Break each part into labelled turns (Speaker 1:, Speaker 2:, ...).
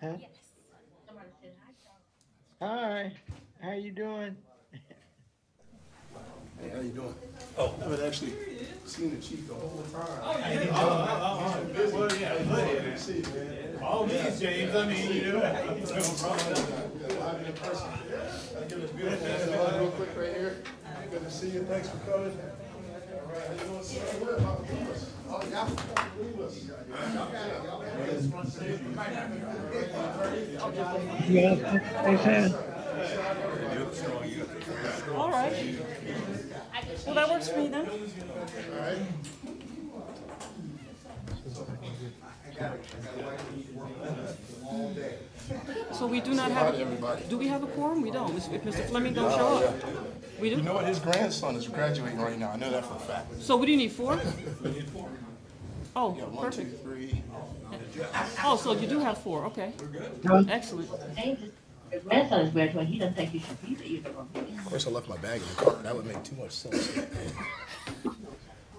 Speaker 1: Huh?
Speaker 2: Yes.
Speaker 1: Hi, how you doing?
Speaker 3: Hey, how you doing? Oh, I haven't actually seen the chief the whole time.
Speaker 4: Well, yeah,
Speaker 3: Good to see you, man.
Speaker 4: all means, James, I mean, you know.
Speaker 3: Live in person. Gotta give this beautiful man a hug real quick right here. Good to see you. Thanks for coming. All right, how you doing, sir? What about leave us? Oh, yeah. Leave us.
Speaker 1: Yeah, hey Sam.
Speaker 5: All right. Well, that works for me then.
Speaker 3: All right.
Speaker 5: So we do not
Speaker 3: Hi
Speaker 5: have,
Speaker 3: to everybody.
Speaker 5: do we have a quorum? We don't. If Mr. Fleming don't show up. We
Speaker 3: You
Speaker 5: do?
Speaker 3: know what? His grandson is graduating right now. I know that for a fact.
Speaker 5: So what do you need, 4? Oh,
Speaker 3: Yeah, 1, 2,
Speaker 5: perfect.
Speaker 3: 3.
Speaker 5: Oh, so you do have 4, okay.
Speaker 1: Huh?
Speaker 5: Excellent.
Speaker 6: Your grandson is graduating, he doesn't think you should be there either.
Speaker 3: Of course, I left my bag in the car. That would make too much sense.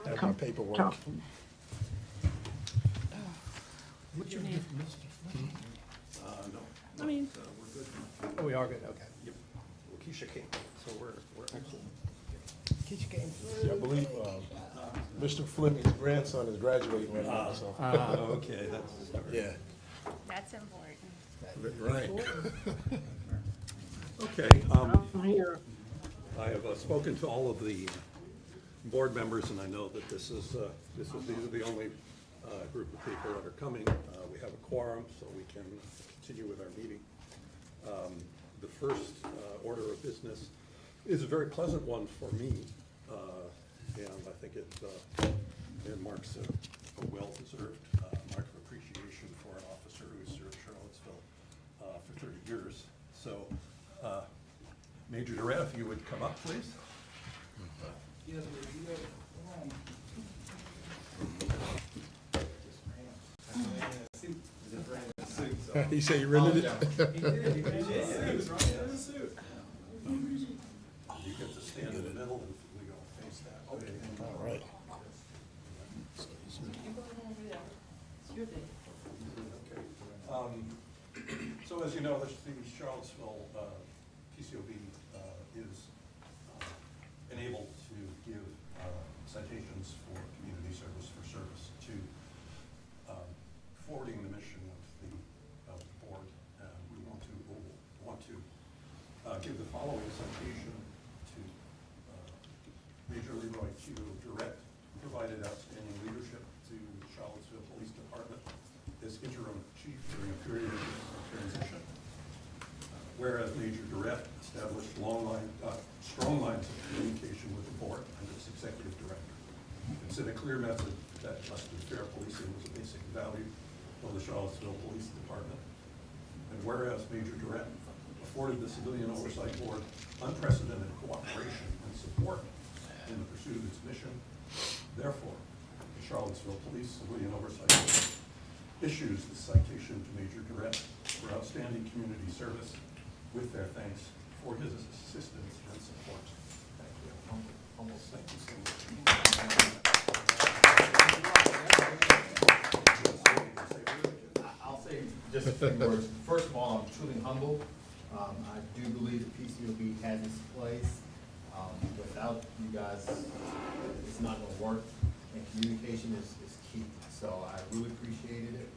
Speaker 3: That's my paperwork.
Speaker 5: What's your name? I mean,
Speaker 3: Oh, we are good, okay. Yep. Keisha came, so we're excellent. Keisha came. Yeah, I believe, Mr. Fleming's grandson is graduating right now, so.
Speaker 4: Okay, that's.
Speaker 3: Yeah,
Speaker 2: That's important.
Speaker 3: right.
Speaker 4: Okay,
Speaker 1: I'm here.
Speaker 4: I have spoken to all of the board members, and I know that these are the only group of people that are coming. We have a quorum, so we can continue with our meeting. The first order of business is a very pleasant one for me, and I think it marks a well-deserved mark of appreciation for an officer who has served Charlottesville for 30 years. So, Major Durrett, if you would come up, please.
Speaker 3: You say you rented it?
Speaker 4: You get to stand in the middle and we go face that way.
Speaker 3: All right.
Speaker 4: Okay. So as you know, the Charlottesville PCOB is enabled to give citations for community service for service to forwarding the mission of the board. We want to give the following citation to Major Leroy Q. Durrett, who provided outstanding leadership to the Charlottesville Police Department as interim chief during a period of transition. Whereas Major Durrett established strong lines of communication with the board and its executive director, and set a clear message that just and fair policing was a basic value of the Charlottesville Police Department. And whereas Major Durrett afforded the Civilian Oversight Board unprecedented cooperation and support in the pursuit of its mission, therefore, the Charlottesville Police Civilian Oversight Board issues this citation to Major Durrett for outstanding community service with their thanks for his assistance and support. Thank you. Almost thank you so much.
Speaker 7: I'll say just a few words. First of all, I'm truly humbled. I do believe the PCOB has its place. Without you guys, it's not going to work, and communication is key. So I really appreciated it.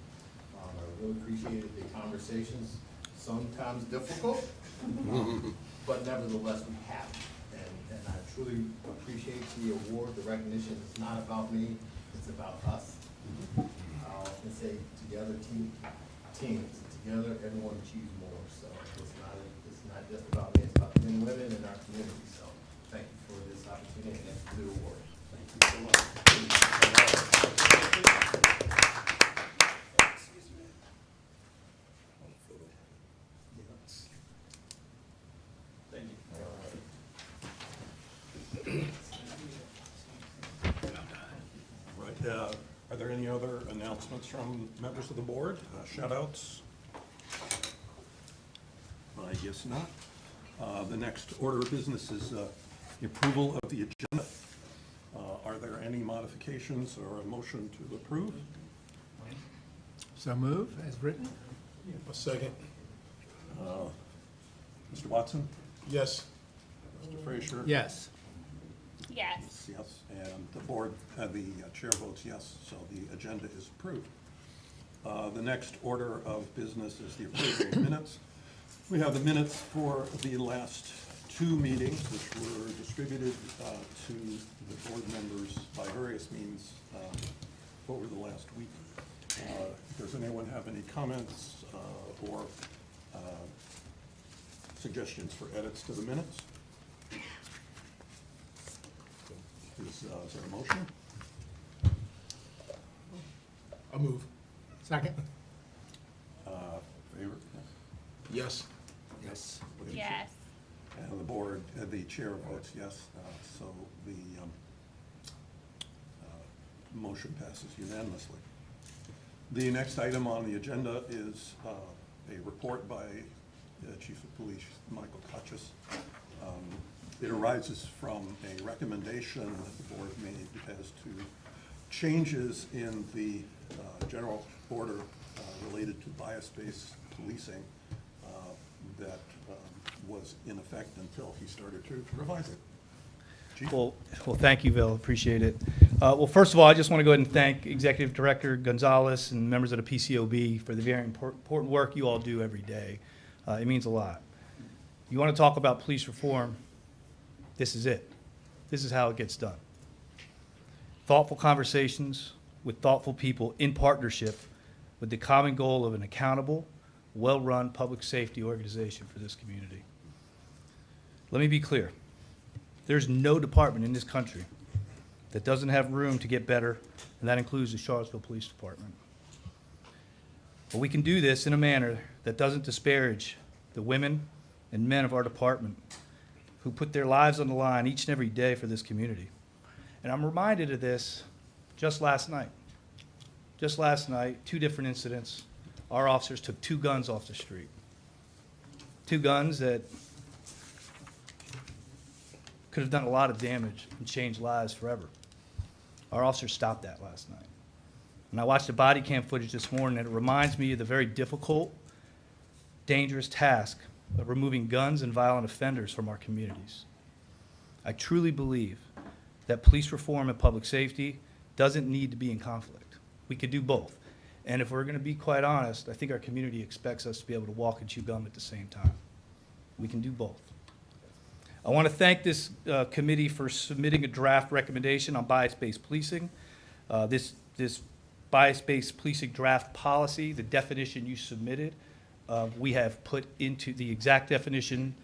Speaker 7: I really appreciated the conversations, sometimes difficult, but nevertheless we have it. And I truly appreciate the award, the recognition. It's not about me, it's about us. I often say together, teams, together everyone achieves more. So it's not just about me, it's about men and women in our community. So thank you for this opportunity and for the award.
Speaker 4: Thank you so much. Thank you. Right, are there any other announcements from members of the board? Shout outs? I guess not. The next order of business is the approval of the agenda. Are there any modifications or a motion to approve?
Speaker 1: So move as written?
Speaker 3: A second.
Speaker 4: Mr. Watson?
Speaker 3: Yes.
Speaker 4: Mr. Frazier?
Speaker 5: Yes.
Speaker 2: Yes.
Speaker 4: Yes, and the board, the chair votes yes, so the agenda is approved. The next order of business is the approval of minutes. We have the minutes for the last two meetings, which were distributed to the board members by various means over the last week. Does anyone have any comments or suggestions for edits to the minutes? Is there a motion?
Speaker 3: I move.
Speaker 5: Second?
Speaker 4: Favor?
Speaker 3: Yes.
Speaker 5: Yes.
Speaker 2: Yes.
Speaker 4: And the board, the chair votes yes, so the motion passes unanimously. The next item on the agenda is a report by Chief of Police Michael Kutchis. It arises from a recommendation that the board made as to changes in the general order related to bias-based policing that was in effect until he started to revise it. Chief?
Speaker 8: Well, thank you, Bill. Appreciate it. Well, first of all, I just want to go ahead and thank Executive Director Gonzalez and members of the PCOB for the very important work you all do every day. It means a lot. You want to talk about police reform? This is it. This is how it gets done. Thoughtful conversations with thoughtful people in partnership with the common goal of an accountable, well-run public safety organization for this community. Let me be clear. There's no department in this country that doesn't have room to get better, and that includes the Charlottesville Police Department. But we can do this in a manner that doesn't disparage the women and men of our department who put their lives on the line each and every day for this community. And I'm reminded of this just last night. Just last night, two different incidents. Our officers took two guns off the street. Two guns that could have done a lot of damage and changed lives forever. Our officers stopped that last night. And I watched the body cam footage this morning, and it reminds me of the very difficult, dangerous task of removing guns and violent offenders from our communities. I truly believe that police reform and public safety doesn't need to be in conflict. We could do both. And if we're going to be quite honest, I think our community expects us to be able to walk and chew gum at the same time. We can do both. I want to thank this committee for submitting a draft recommendation on bias-based policing. This bias-based policing draft policy, the definition you submitted, we have put into the exact definition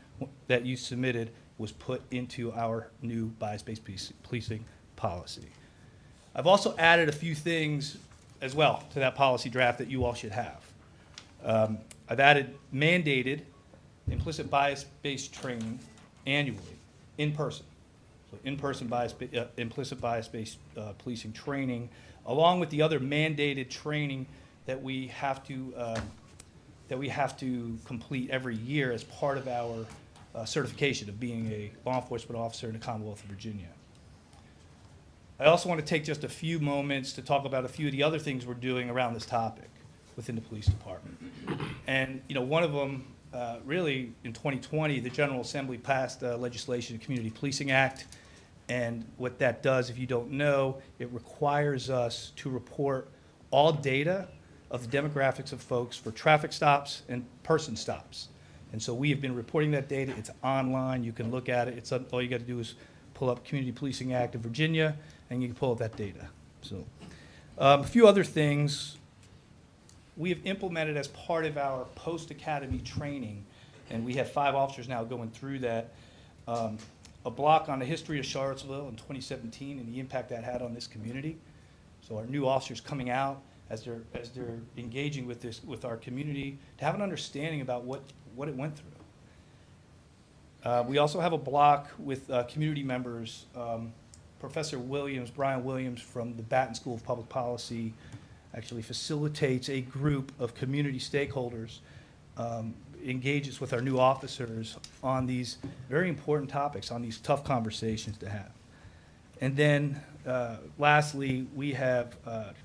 Speaker 8: that you submitted was put into our new bias-based policing policy. I've also added a few things as well to that policy draft that you all should have. I've added mandated implicit bias-based training annually, in person. So in-person implicit bias-based policing training, along with the other mandated training that we have to complete every year as part of our certification of being a law enforcement officer in the Commonwealth of Virginia. I also want to take just a few moments to talk about a few of the other things we're doing around this topic within the police department. And one of them, really in 2020, the General Assembly passed legislation, the Community Policing Act. And what that does, if you don't know, it requires us to report all data of the demographics of folks for traffic stops and person stops. And so we have been reporting that data. It's online. You can look at it. All you got to do is pull up Community Policing Act of Virginia, and you can pull up that data. So a few other things we have implemented as part of our post-academy training, and we have 5 officers now going through that, a block on the history of Charlottesville in 2017 and the impact that had on this community. So our new officers coming out, as they're engaging with our community, to have an understanding about what it went through. We also have a block with community members. Professor Williams, Brian Williams from the Batten School of Public Policy, actually facilitates a group of community stakeholders, engages with our new officers on these very important topics, on these tough conversations to have. And then lastly, we have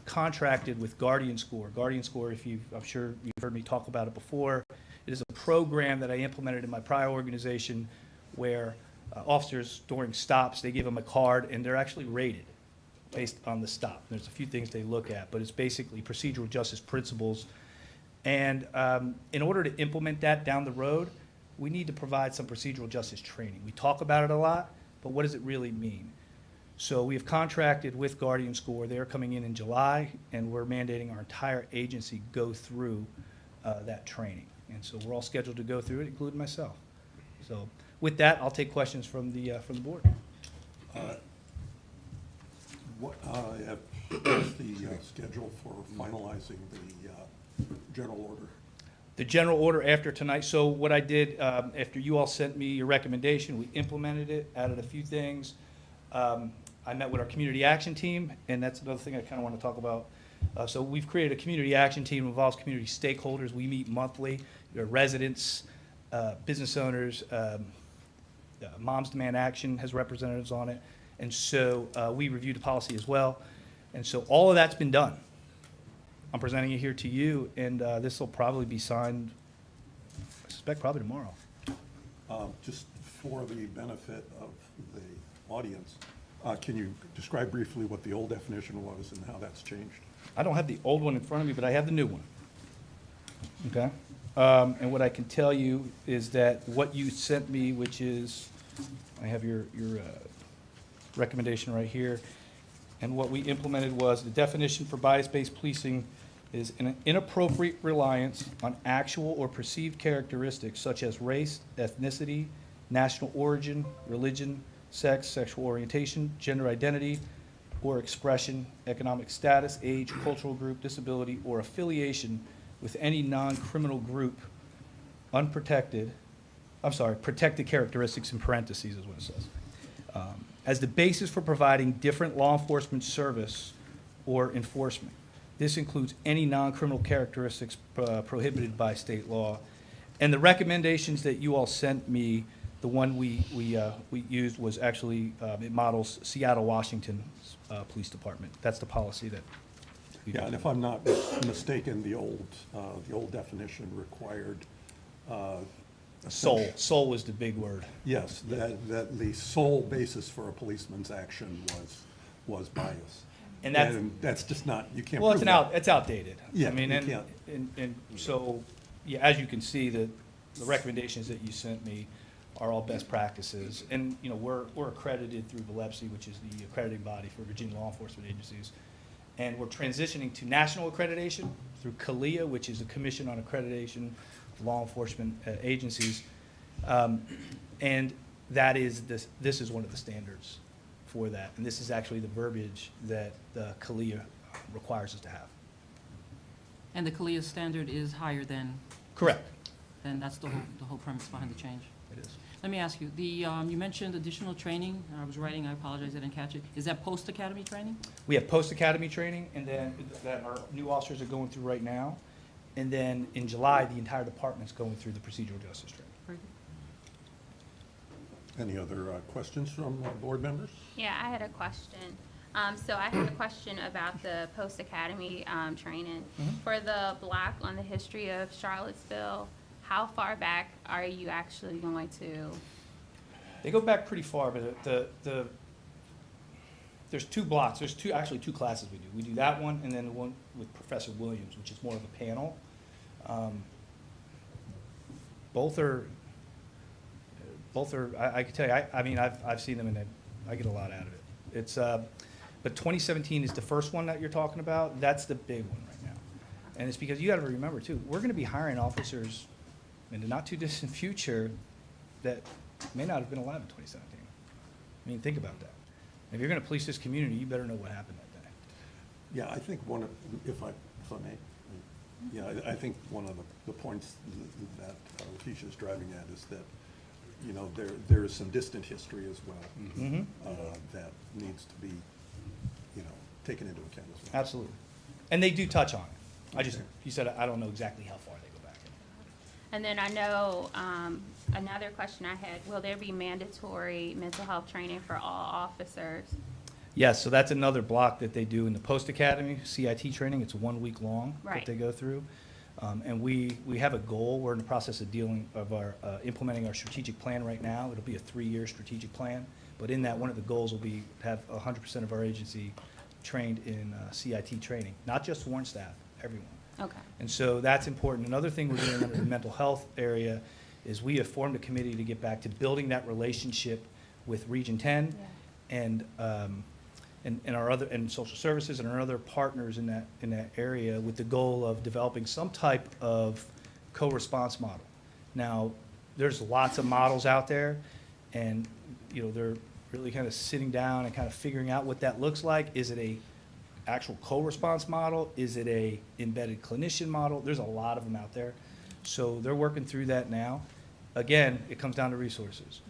Speaker 8: contracted with Guardian Score. Guardian Score, I'm sure you've heard me talk about it before. It is a program that I implemented in my prior organization where officers during stops, they give them a card and they're actually rated based on the stop. There's a few things they look at, but it's basically procedural justice principles. And in order to implement that down the road, we need to provide some procedural justice training. We talk about it a lot, but what does it really mean? So we have contracted with Guardian Score. They're coming in July, and we're mandating our entire agency go through that training. And so we're all scheduled to go through it, including myself. So with that, I'll take questions from the board.
Speaker 4: What's the schedule for finalizing the general order?
Speaker 8: The general order after tonight, so what I did, after you all sent me your recommendation, we implemented it, added a few things. I met with our community action team, and that's another thing I kind of want to talk about. So we've created a community action team that involves community stakeholders. We meet monthly. There are residents, business owners, Moms Demand Action has representatives on it. And so we reviewed the policy as well. And so all of that's been done. I'm presenting it here to you, and this will probably be signed, I suspect, probably tomorrow.
Speaker 4: Just for the benefit of the audience, can you describe briefly what the old definition was and how that's changed?
Speaker 8: I don't have the old one in front of me, but I have the new one. Okay? And what I can tell you is that what you sent me, which is, I have your recommendation right here, and what we implemented was the definition for bias-based policing is an inappropriate reliance on actual or perceived characteristics such as race, ethnicity, national origin, religion, sex, sexual orientation, gender identity, or expression, economic status, age, cultural group, disability, or affiliation with any non-criminal group, protected characteristics in parentheses is what it says, as the basis for providing different law enforcement service or enforcement. This includes any non-criminal characteristics prohibited by state law. And the recommendations that you all sent me, the one we used was actually, it models Seattle, Washington Police Department. That's the policy that we
Speaker 4: Yeah, and if I'm not mistaken, the old definition required.
Speaker 8: Soul was the big word.
Speaker 4: Yes, that the sole basis for a policeman's action was bias.
Speaker 8: And
Speaker 4: that's just not, you can't
Speaker 8: Well,
Speaker 4: prove
Speaker 8: it's
Speaker 4: that.
Speaker 8: it's outdated.
Speaker 4: Yeah,
Speaker 8: I mean,
Speaker 4: you
Speaker 8: and,
Speaker 4: can't.
Speaker 8: and so, yeah, as you can see, the recommendations that you sent me are all best practices. And, you know, we're accredited through VLEPSI, which is the accrediting body for Virginia law enforcement agencies. And we're transitioning to national accreditation through CALIA, which is a Commission on Accreditation of Law Enforcement Agencies. And that is, this is one of the standards for that. And this is actually the verbiage that the CALIA requires us to have.
Speaker 5: And the CALIA standard is higher than,
Speaker 8: Correct.
Speaker 5: then that's the whole premise behind the change.
Speaker 8: It is.
Speaker 5: Let me ask you, you mentioned additional training. I was writing, I apologize, I didn't catch it. Is that post-academy training?
Speaker 8: We have post-academy training, and then that our new officers are going through right now. And then in July, the entire department's going through the procedural justice training.
Speaker 5: Very good.
Speaker 4: Any other questions from board members?
Speaker 2: Yeah, I had a question. So I had a question about the post-academy training. For the block on the history of Charlottesville, how far back are you actually going to?
Speaker 8: They go back pretty far, but there's two blocks. There's actually two classes we do. We do that one, and then the one with Professor Williams, which is more of a panel. Both are. I can tell you. I mean, I've seen them, and I get a lot out of it. It's. But 2017 is the first one that you're talking about. That's the big one right now, and it's because you got to remember too. We're going to be hiring officers in the not too distant future that may not have been alive in 2017. I mean, think about that. If you're going to police this community, you better know what happened that day.
Speaker 4: Yeah, I think one of, if I may, yeah, I think one of the points that Letitia's driving at is that, you know, there is some distant history as well that needs to be, you know, taken into account as well.
Speaker 8: Absolutely. And they do touch on it. You said, I don't know exactly how far they go back.
Speaker 2: And then I know another question I had, will there be mandatory mental health training for all officers?
Speaker 8: Yes, so that's another block that they do in the post-academy CIT training. It's 1 week long that
Speaker 2: Right.
Speaker 8: they go through. And we have a goal. We're in the process of implementing our strategic plan right now. It'll be a 3-year strategic plan. But in that, one of the goals will be to have 100% of our agency trained in CIT training, not just sworn staff, everyone.
Speaker 2: Okay.
Speaker 8: And so that's important. Another thing we're doing under the mental health area is we have formed a committee to get back to building that relationship with Region 10 and our other, and social services and our other partners in that area, with the goal of developing some type of co-response model. Now, there's lots of models out there, and they're really kind of sitting down and kind of figuring out what that looks like. Is it a actual co-response model? Is it a embedded clinician model? There's a lot of them out there. So they're working through that now. Again, it comes down to resources.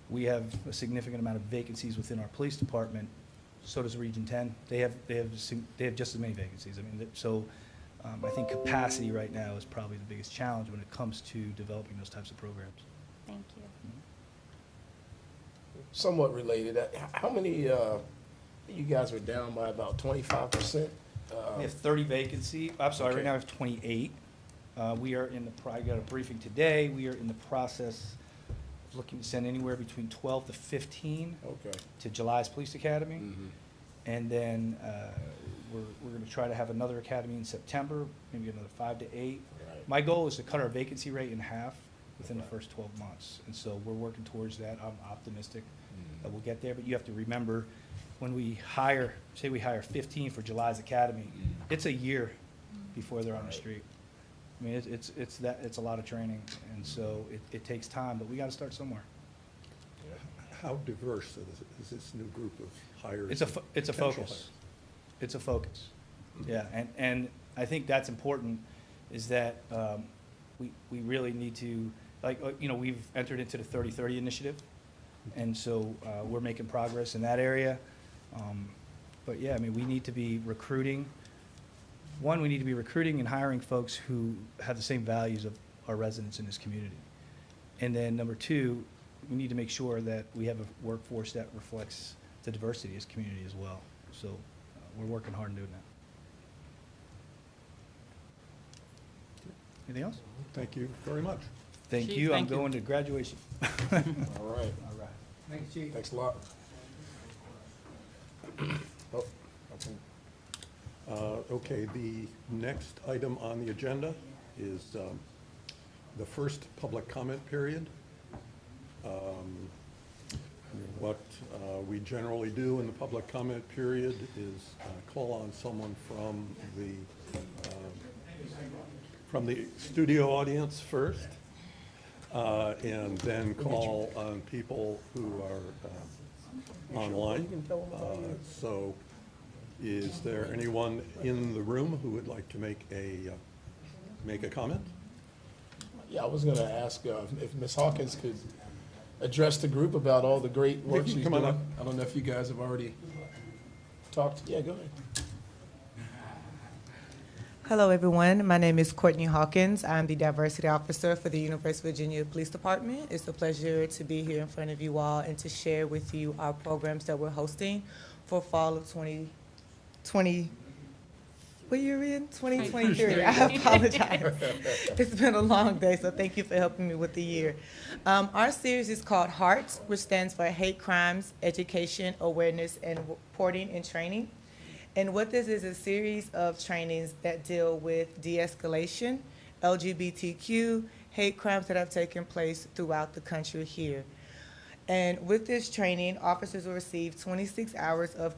Speaker 8: We have a significant amount of vacancies within our police department. So does Region 10. They have just as many vacancies. I think capacity right now is probably the biggest challenge when it comes to developing those types of programs.
Speaker 2: Thank you.
Speaker 9: Somewhat related, how many, you guys were down by about 25%?
Speaker 8: We have 30 vacancy. I'm sorry, right now we have 28. We are I got a briefing today. We are in the process of looking to send anywhere between 12 to 15
Speaker 9: Okay.
Speaker 8: to July's Police Academy.
Speaker 9: Mhm.
Speaker 8: And then we're going to try to have another academy in September, maybe another 5 to 8.
Speaker 9: Right.
Speaker 8: My goal is to cut our vacancy rate in half within the first 12 months. And so we're working towards that. I'm optimistic that we'll get there. But you have to remember, when we hire, say we hire 15 for July's academy, it's a year before they're on the street. I mean, it's a lot of training, and so it takes time, but we got to start somewhere.
Speaker 4: How diverse is this new group of hires?
Speaker 8: It's a
Speaker 4: potential
Speaker 8: focus.
Speaker 4: hires?
Speaker 8: It's a focus. Yeah, and I think that's important, is that we really need to, we've entered into the 30-30 initiative, and so we're making progress in that area. But yeah, I mean, we need to be recruiting. One, we need to be recruiting and hiring folks who have the same values of our residents in this community. And then number two, we need to make sure that we have a workforce that reflects the diversity of this community as well. So we're working hard on doing that. Anything else?
Speaker 4: Thank you very much.
Speaker 8: Thank
Speaker 5: Chief,
Speaker 8: you. I'm
Speaker 5: thank you.
Speaker 8: going to graduation.
Speaker 9: All right.
Speaker 8: All right.
Speaker 1: Thanks, Chief.
Speaker 9: Thanks a lot. Oh, okay.
Speaker 4: Okay, the next item on the agenda is the first public comment period. What we generally do in the public comment period is call on someone from the studio audience first, and then call on people who are online. So is there anyone in the room who would like to make a comment?
Speaker 9: Yeah, I was gonna ask if Ms. Hawkins could address the group about all the great work
Speaker 4: Nikki,
Speaker 9: she's
Speaker 4: come on
Speaker 9: doing.
Speaker 4: up.
Speaker 9: I don't know if you guys have already talked. Yeah, go ahead.
Speaker 10: Hello, everyone. My name is Courtney Hawkins. I'm the Diversity Officer for the University of Virginia Police Department. It's a pleasure to be here in front of you all and to share with you our programs that we're hosting for fall of 2020. What year in? 2023. I apologize. It's been a long day, so thank you for helping me with the year. Our series is called HEART, which stands for Hate Crimes, Education, Awareness, and Reporting and Training. And what this is a series of trainings that deal with de-escalation, LGBTQ, hate crimes that have taken place throughout the country here. And with this training, officers will receive 26 hours of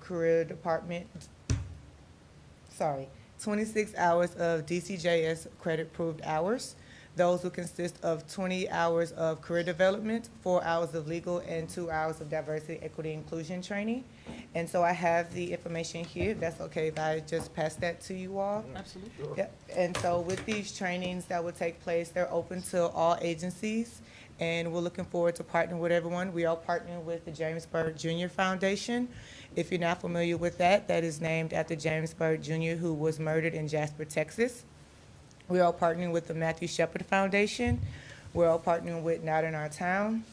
Speaker 10: 26 hours of DCJS credit-approved hours. Those will consist of 20 hours of career development, 4 hours of legal, and 2 hours of diversity, equity, inclusion training. And so I have the information here, if that's okay if I just pass that to you all.
Speaker 5: Absolutely.
Speaker 10: Yep. And so with these trainings that will take place, they're open to all agencies, and we're looking forward to partnering with everyone. We are partnering with the James Byrd Jr. Foundation. If you're not familiar with that, that is named after James Byrd Jr., who was murdered in Jasper, Texas. We are partnering with the Matthew Shepard Foundation. We're all partnering with Not in Our Town.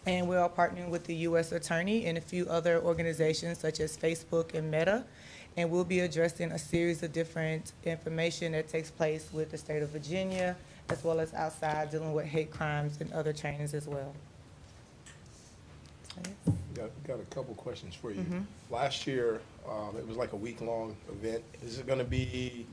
Speaker 10: And we are partnering with the U.S. Attorney and a few other organizations such as Facebook and Meta. And we'll be addressing a series of different information that takes place with the state of Virginia, as well as outside, dealing with hate crimes and other trainings as well.
Speaker 9: Got a couple questions for you. Last year, it was like a week-long event. Is it gonna be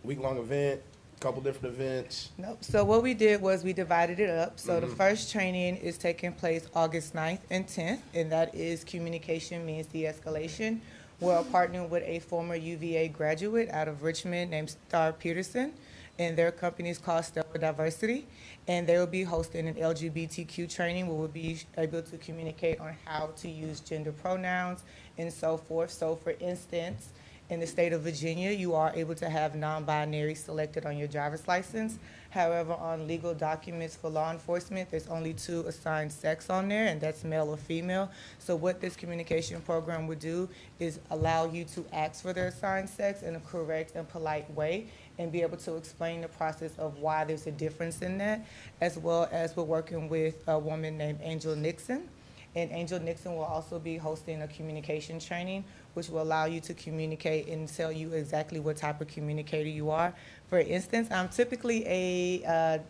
Speaker 9: a week-long event, a couple different events?
Speaker 10: Nope. So what we did was we divided it up. So the first training is taking place August 9th and 10th, and that is Communication Means De-Escalation. We're partnering with a former UVA graduate out of Richmond named Star Peterson, and their company is called Stellar Diversity. And they will be hosting an LGBTQ training where we'll be able to communicate on how to use gender pronouns and so forth. So for instance, in the state of Virginia, you are able to have non-binary selected on your driver's license. However, on legal documents for law enforcement, there's only 2 assigned sex on there, and that's male or female. So what this communication program would do is allow you to ask for their assigned sex in a correct and polite way, and be able to explain the process of why there's a difference in that, as well as we're working with a woman named Angel Nixon. And Angel Nixon will also be hosting a communication training, which will allow you to communicate and tell you exactly what type of communicator you are. For instance, I'm typically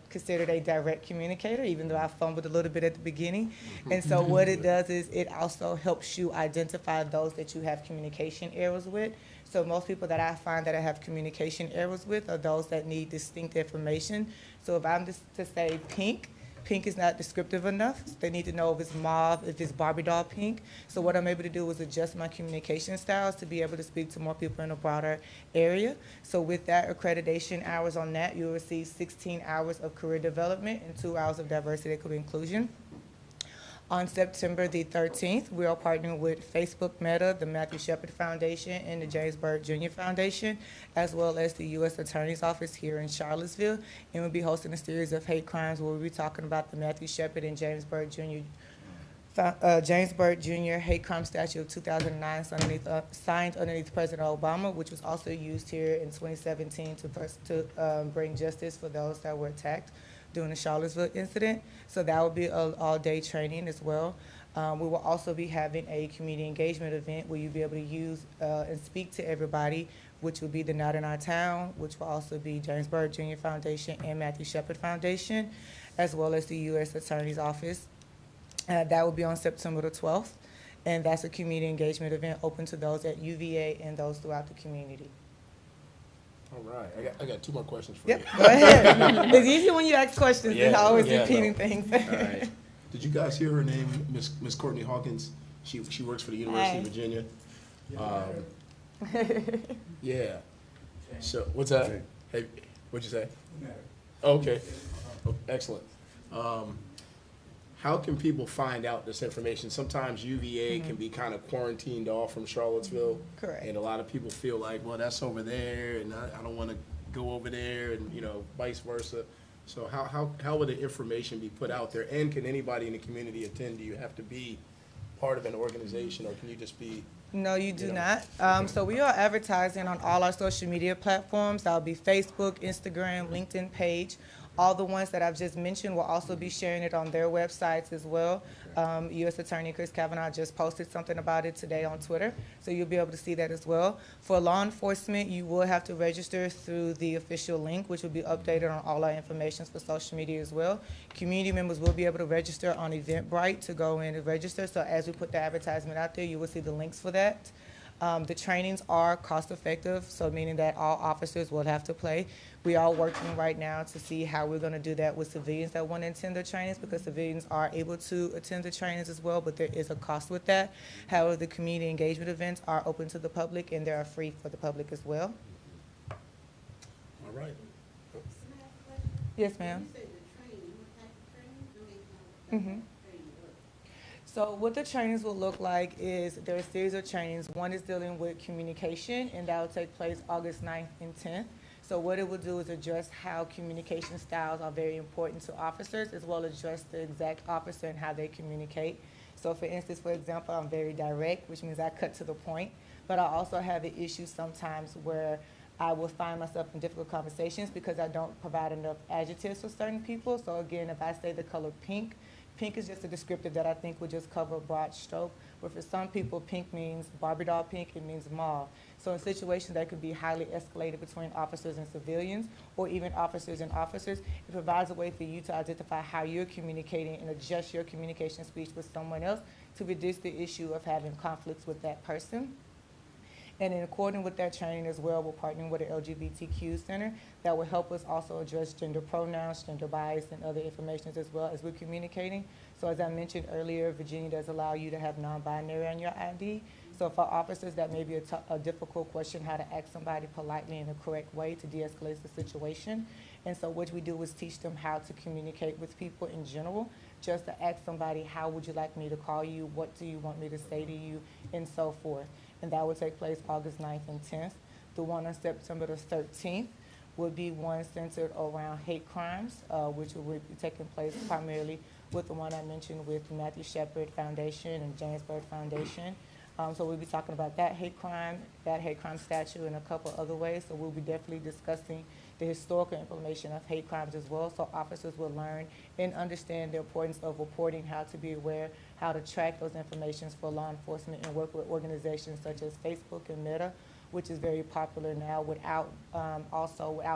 Speaker 10: considered a direct communicator, even though I fumbled a little bit at the beginning. And so what it does is it also helps you identify those that you have communication errors with. So most people that I find that I have communication errors with are those that need distinct information. So if I'm just to say pink, pink is not descriptive enough. They need to know if it's mauve, if it's Barbie doll pink. So what I'm able to do is adjust my communication styles to be able to speak to more people in a broader area. So with that accreditation hours on that, you'll receive 16 hours of career development and 2 hours of diversity, equity, inclusion. On September the 13th, we are partnering with Facebook Meta, the Matthew Shepard Foundation, and the James Byrd Jr. Foundation, as well as the U.S. Attorney's Office here in Charlottesville. And we'll be hosting a series of hate crimes where we'll be talking about the Matthew Shepard and James Byrd Jr. Hate Crime Statute of 2009 signed underneath President Obama, which was also used here in 2017 to bring justice for those that were attacked during the Charlottesville incident. So that will be an all-day training as well. We will also be having a community engagement event where you'll be able to use and speak to everybody, which will be the Not in Our Town, which will also be James Byrd Jr. Foundation and Matthew Shepard Foundation, as well as the U.S. Attorney's Office. That will be on September the 12th, and that's a community engagement event open to those at UVA and those throughout the community.
Speaker 9: All right, I got 2 more questions for you.
Speaker 10: Yep, go ahead. It's easy when you ask questions, and always repeating things.
Speaker 9: All right. Did you guys hear her name, Miss Courtney Hawkins? She works for the University of Virginia. Yeah. So what's that? Hey, what'd you say? Okay. Oh, excellent. How can people find out this information? Sometimes UVA can be kind of quarantined off from Charlottesville.
Speaker 10: Correct.
Speaker 9: And a lot of people feel like, well, that's over there, and I don't want to go over there, and vice versa. So how would the information be put out there? And can anybody in the community attend? Do you have to be part of an organization, or can you just be?
Speaker 10: No, you do not. So we are advertising on all our social media platforms. That'll be Facebook, Instagram, LinkedIn page. All the ones that I've just mentioned will also be sharing it on their websites as well. U.S. Attorney Chris Kavanaugh just posted something about it today on Twitter, so you'll be able to see that as well. For law enforcement, you will have to register through the official link, which will be updated on all our information for social media as well. Community members will be able to register on Eventbrite to go in and register, so as we put the advertisement out there, you will see the links for that. The trainings are cost effective, so meaning that all officers will have to pay. We are working right now to see how we're going to do that with civilians that want to attend the trainings, because civilians are able to attend the trainings as well, but there is a cost with that. However, the community engagement events are open to the public, and they are free for the public as well.
Speaker 9: All right.
Speaker 10: Yes, ma'am. So what the trainings will look like is there are a series of trainings. One is dealing with communication, and that will take place August 9th and 10th. So what it will do is address how communication styles are very important to officers, as well as address the exact officer and how they communicate. So for instance, for example, I'm very direct, which means I cut to the point, but I also have an issue sometimes where I will find myself in difficult conversations because I don't provide enough adjectives for certain people. So again, if I say the color pink, Pink is just a descriptor that I think would just cover a broad stroke, where for some people, pink means Barbie doll pink, it means mauve. So in situations that could be highly escalated between officers and civilians, or even officers and officers, it provides a way for you to identify how you're communicating and adjust your communication speech with someone else to reduce the issue of having conflicts with that person. And in accordance with that training as well, we're partnering with the LGBTQ Center that will help us also address gender pronouns, gender bias, and other information as well as we're communicating. So as I mentioned earlier, Virginia does allow you to have non-binary on your ID. So for officers, that may be a difficult question, how to ask somebody politely in the correct way to de-escalate the situation. And so what we do is teach them how to communicate with people in general, just to ask somebody, how would you like me to call you? What do you want me to say to you? And so forth. And that will take place August 9th and 10th. The one on September the 13th will be one centered around hate crimes, which will be taking place primarily with the one I mentioned with Matthew Shepard Foundation and James Byrd Foundation. So we'll be talking about that hate crime statute, and a couple other ways. So we'll be definitely discussing the historical implementation of hate crimes as well, so officers will learn and understand the importance of reporting, how to be aware, how to track those informations for law enforcement, and work with organizations such as Facebook and Meta, which is very popular now, without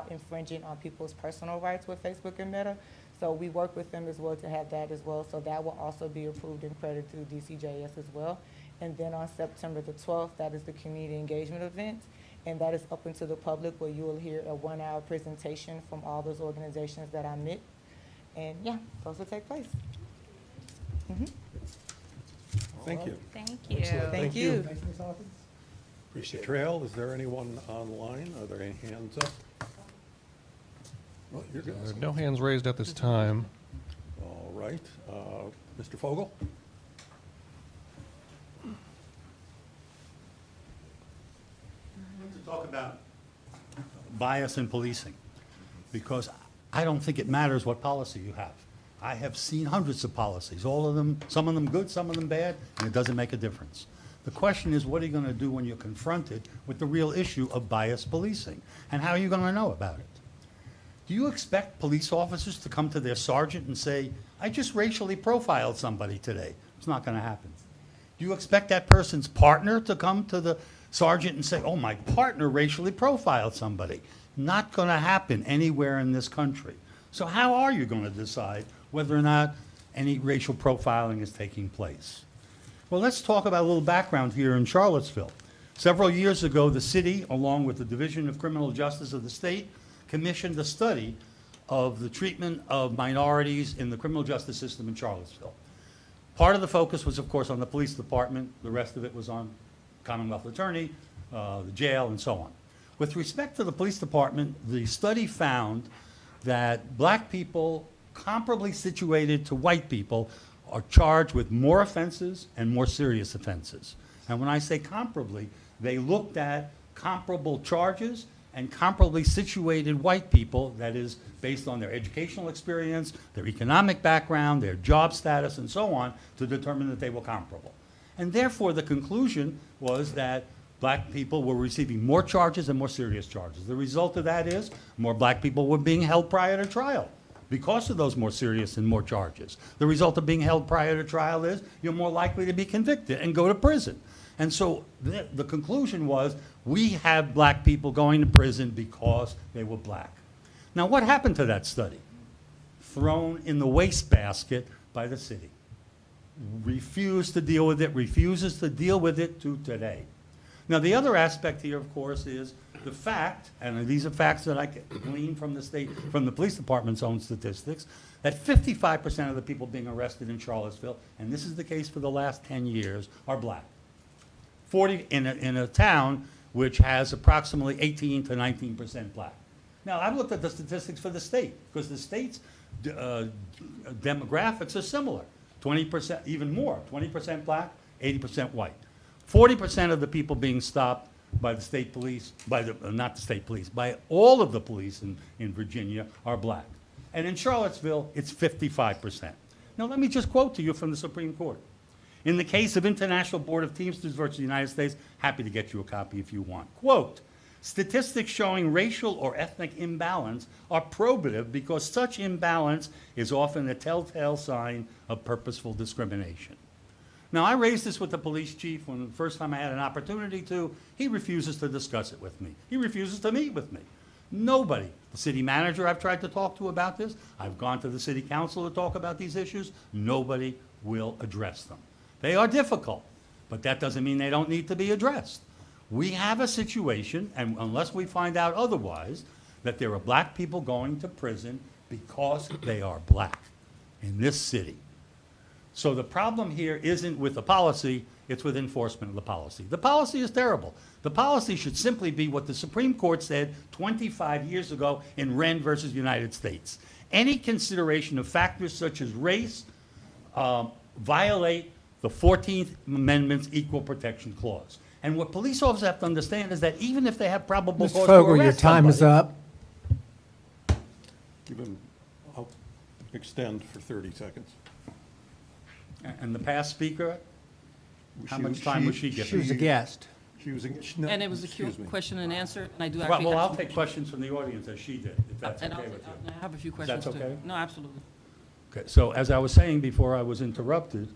Speaker 10: infringing on people's personal rights with Facebook and Meta. So we work with them as well to have that as well. So that will also be approved and credited through DCJS as well. And then on September the 12th, that is the community engagement event. And that is open to the public, where you will hear a 1-hour presentation from all those organizations that I met. And yeah, those will take place.
Speaker 4: Thank you.
Speaker 2: Thank you.
Speaker 9: Excellent.
Speaker 10: Thank you.
Speaker 3: Thanks, Ms. Hawkins.
Speaker 4: Appreciate it. Trail, is there anyone online? Are there any hands up? Well, you're good.
Speaker 11: There are no hands raised at this time.
Speaker 4: All right. Mr. Fogel?
Speaker 12: To talk about bias in policing, because I don't think it matters what policy you have. I have seen hundreds of policies, all of them, some of them good, some of them bad, and it doesn't make a difference. The question is, what are you going to do when you're confronted with the real issue of bias policing? And how are you going to know about it? Do you expect police officers to come to their sergeant and say, I just racially profiled somebody today? It's not going to happen. Do you expect that person's partner to come to the sergeant and say, oh, my partner racially profiled somebody? Not going to happen anywhere in this country. So how are you going to decide whether or not any racial profiling is taking place? Well, let's talk about a little background here in Charlottesville. Several years ago, the city, along with the Division of Criminal Justice of the state, commissioned a study of the treatment of minorities in the criminal justice system in Charlottesville. Part of the focus was, of course, on the police department. The rest of it was on Commonwealth Attorney, the jail, and so on. With respect to the police department, the study found that black people comparably situated to white people are charged with more offenses and more serious offenses. And when I say comparably, they looked at comparable charges and comparably situated white people, that is, based on their educational experience, their economic background, their job status, and so on, to determine that they were comparable. And therefore, the conclusion was that black people were receiving more charges and more serious charges. The result of that is more black people were being held prior to trial because of those more serious and more charges. The result of being held prior to trial is you're more likely to be convicted and go to prison. And so the conclusion was, we have black people going to prison because they were black. Now, what happened to that study? Thrown in the wastebasket by the city. Refused to deal with it, refuses to deal with it to today. Now, the other aspect here, of course, is the fact, and these are facts that I gleaned from the state, from the police department's own statistics, that 55% of the people being arrested in Charlottesville, and this is the case for the last 10 years, are black. 40 in a town which has approximately 18 to 19% black. Now, I've looked at the statistics for the state, because the state's demographics are similar. 20%, even more, 20% black, 80% white. 40% of the people being stopped by the state police, not the state police, by all of the police in Virginia are black. And in Charlottesville, it's 55%. Now, let me just quote to you from the Supreme Court. In the case of International Board of Teamsters versus the United States, happy to get you a copy if you want. Quote, Statistics showing racial or ethnic imbalance are probative because such imbalance is often a telltale sign of purposeful discrimination. Now, I raised this with the police chief when the first time I had an opportunity to. He refuses to discuss it with me. He refuses to meet with me. Nobody. The city manager I've tried to talk to about this. I've gone to the city council to talk about these issues. Nobody will address them. They are difficult, but that doesn't mean they don't need to be addressed. We have a situation, and unless we find out otherwise, that there are black people going to prison because they are black in this city. So the problem here isn't with the policy, it's with enforcement of the policy. The policy is terrible. The policy should simply be what the Supreme Court said 25 years ago in Wren versus United States. Any consideration of factors such as race violate the 14th Amendment's Equal Protection Clause. And what police officers have to understand is that even if they have probable cause to
Speaker 13: Mr. Fogel, your
Speaker 12: arrest
Speaker 13: time is
Speaker 12: somebody-
Speaker 13: up.
Speaker 4: Give him, I'll extend for 30 seconds.
Speaker 12: And the past speaker, how
Speaker 4: She-
Speaker 12: much time was she given?
Speaker 13: She was a guest.
Speaker 4: She was, no,
Speaker 5: And it was a
Speaker 4: excuse me.
Speaker 5: question and answer, and I do
Speaker 12: Well,
Speaker 5: actually
Speaker 12: well,
Speaker 5: have
Speaker 12: I'll take questions from the audience as she did, if that's
Speaker 5: and
Speaker 12: okay
Speaker 5: I'll-
Speaker 12: with you.
Speaker 5: I have a few questions
Speaker 12: That's
Speaker 5: too.
Speaker 12: okay?
Speaker 5: No, absolutely.
Speaker 12: Okay, so as I was saying before I was interrupted,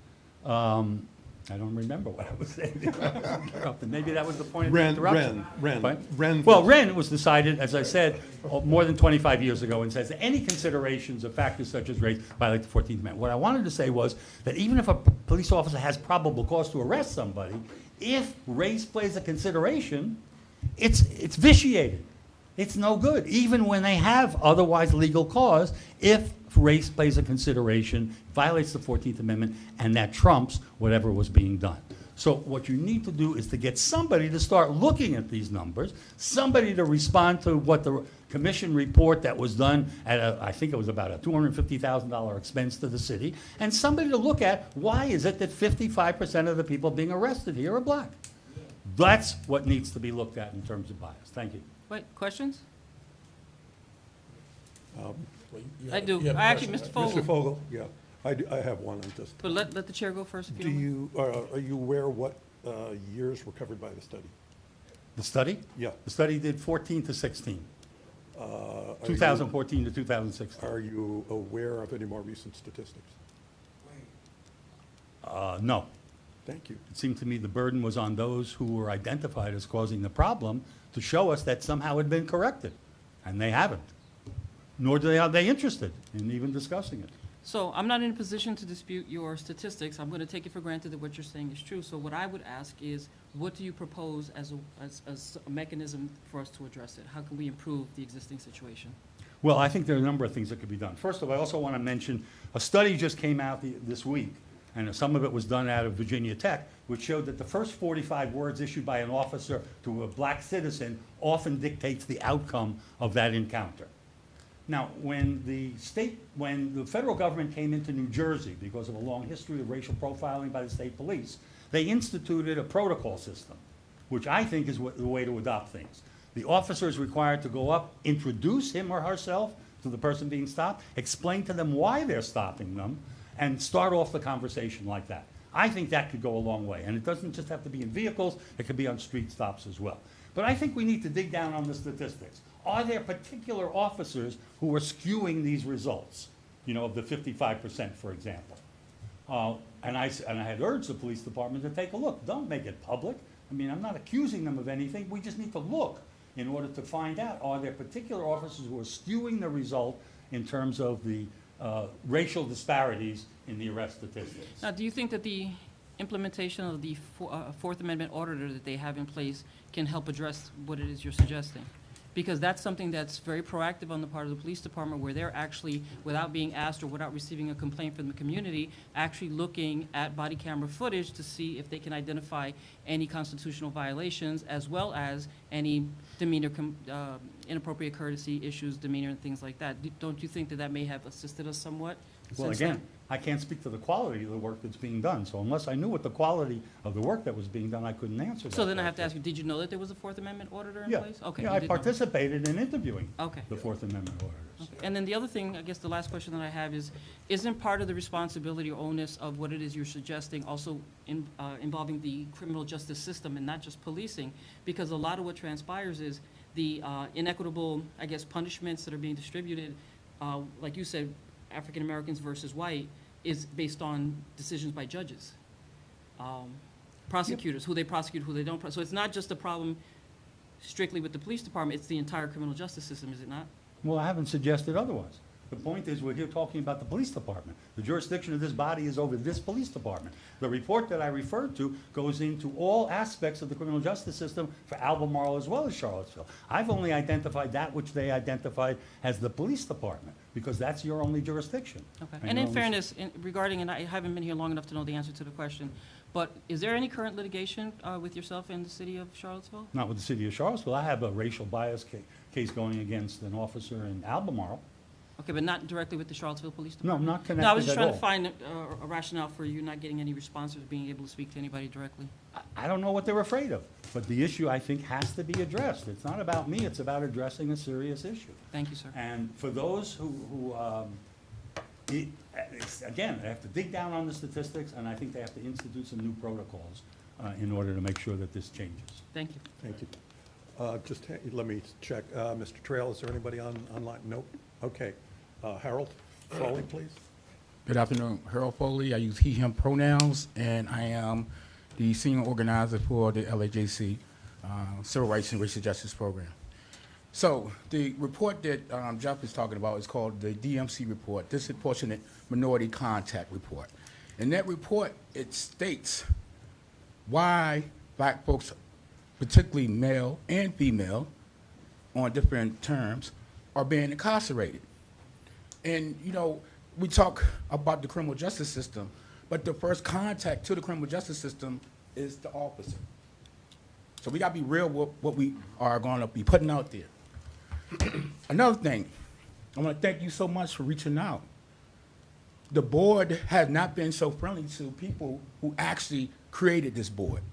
Speaker 12: I don't remember what I was saying before I was interrupted. Maybe that was the point of the interruption.
Speaker 4: Wren.
Speaker 12: Well, Wren was decided, as I said, more than 25 years ago, and says that any considerations of factors such as race violate the 14th Amendment. What I wanted to say was that even if a police officer has probable cause to arrest somebody, if race plays a consideration, it's vitiated. It's no good, even when they have otherwise legal cause, if race plays a consideration, violates the 14th Amendment, and that trumps whatever was being done. So what you need to do is to get somebody to start looking at these numbers, somebody to respond to what the commission report that was done at, I think it was about a $250,000 expense to the city, and somebody to look at why is it that 55% of the people being arrested here are black. That's what needs to be looked at in terms of bias. Thank you.
Speaker 5: Wait, questions?
Speaker 9: Well, you
Speaker 5: I
Speaker 9: have-
Speaker 5: do.
Speaker 9: you have a
Speaker 5: I actually,
Speaker 9: question,
Speaker 5: Mr.
Speaker 9: right?
Speaker 5: Fogel.
Speaker 4: Mr. Fogel, yeah, I have one, I'm just,
Speaker 5: But let the chair go first if you
Speaker 4: do
Speaker 5: don't mind.
Speaker 4: you, are you aware what years were covered by the study?
Speaker 12: The study?
Speaker 4: Yeah.
Speaker 12: The study did 14 to 16,
Speaker 4: Are you-
Speaker 12: 2014 to 2016.
Speaker 4: Are you aware of any more recent statistics?
Speaker 12: No.
Speaker 4: Thank you.
Speaker 12: It seemed to me the burden was on those who were identified as causing the problem to show us that somehow it had been corrected, and they haven't. Nor are they interested in even discussing it.
Speaker 5: So I'm not in a position to dispute your statistics. I'm going to take it for granted that what you're saying is true. So what I would ask is, what do you propose as a mechanism for us to address it? How can we improve the existing situation?
Speaker 12: Well, I think there are a number of things that could be done. First of all, I also want to mention, a study just came out this week, and some of it was done out of Virginia Tech, which showed that the first 45 words issued by an officer to a black citizen often dictates the outcome of that encounter. Now, when the federal government came into New Jersey, because of a long history of racial profiling by the state police, they instituted a protocol system, which I think is the way to adopt things. The officer is required to go up, introduce him or herself to the person being stopped, explain to them why they're stopping them, and start off the conversation like that. I think that could go a long way, and it doesn't just have to be in vehicles, it could be on street stops as well. But I think we need to dig down on the statistics. Are there particular officers who are skewing these results, of the 55%, for example? And I had urged the police department to take a look. Don't make it public. I mean, I'm not accusing them of anything. We just need to look in order to find out, are there particular officers who are skewing the result in terms of the racial disparities in the arrest statistics?
Speaker 5: Now, do you think that the implementation of the Fourth Amendment auditor that they have in place can help address what it is you're suggesting? Because that's something that's very proactive on the part of the police department, where they're actually, without being asked or without receiving a complaint from the community, actually looking at body camera footage to see if they can identify any constitutional violations, as well as any demeanor, inappropriate courtesy issues, demeanor, and things like that. Don't you think that that may have assisted us somewhat?
Speaker 12: Well,
Speaker 5: since
Speaker 12: again,
Speaker 5: then?
Speaker 12: I can't speak to the quality of the work that's being done, so unless I knew what the quality of the work that was being done, I couldn't answer that.
Speaker 5: So then I have to ask you, did you know that there was a Fourth Amendment auditor in
Speaker 12: Yeah.
Speaker 5: place? Okay.
Speaker 12: Yeah,
Speaker 5: you
Speaker 12: I
Speaker 5: did know.
Speaker 12: participated in interviewing
Speaker 5: Okay.
Speaker 12: the Fourth Amendment auditors.
Speaker 5: Okay. And then the other thing, I guess the last question that I have is, isn't part of the responsibility or onus of what it is you're suggesting also involving the criminal justice system and not just policing? Because a lot of what transpires is the inequitable, I guess, punishments that are being distributed, like you said, African Americans versus white, is based on decisions by judges, prosecutors, who they prosecute, who they don't. So it's not just a problem strictly with the police department, it's the entire criminal justice system, is it not?
Speaker 12: Well, I haven't suggested otherwise. The point is, we're here talking about the police department. The jurisdiction of this body is over this police department. The report that I referred to goes into all aspects of the criminal justice system for Albemarle as well as Charlottesville. I've only identified that which they identified as the police department, because that's your only jurisdiction.
Speaker 5: Okay.
Speaker 12: And
Speaker 5: And
Speaker 12: your
Speaker 5: in
Speaker 12: only-
Speaker 5: fairness, regarding, and I haven't been here long enough to know the answer to the question, but is there any current litigation with yourself in the city of Charlottesville?
Speaker 12: Not with the city of Charlottesville. I have a racial bias case going against an officer in Albemarle.
Speaker 5: Okay, but not directly with the Charlottesville Police
Speaker 12: No,
Speaker 5: Department?
Speaker 12: not connected
Speaker 5: No, I was just
Speaker 12: at
Speaker 5: trying to
Speaker 12: all.
Speaker 5: find a rationale for you not getting any response or being able to speak to anybody directly.
Speaker 12: I don't know what they're afraid of, but the issue, I think, has to be addressed. It's not about me, it's about addressing a serious issue.
Speaker 5: Thank you, sir.
Speaker 12: And for those again, they have to dig down on the statistics, and I think they have to institute some new protocols in order to make sure that this changes.
Speaker 5: Thank you.
Speaker 4: Thank you. Let me check. Mr. Trail, is there anybody online? Nope. Okay. Harold Foley, please.
Speaker 14: Good afternoon, Harold Foley. I use he, him pronouns, and I am the senior organizer for the LAJC Civil Rights and Racial Justice Program. So the report that Jeff is talking about is called the DMC report, Disproportionate Minority Contact Report. In that report, it states why black folks, particularly male and female, on different terms, are being incarcerated. And, you know, we talk about the criminal justice system, but the first contact to the criminal justice system is the officer. So we got to be real with what we are going to be putting out there. Another thing, I want to thank you so much for reaching out. The board has not been so friendly to people who actually created this board.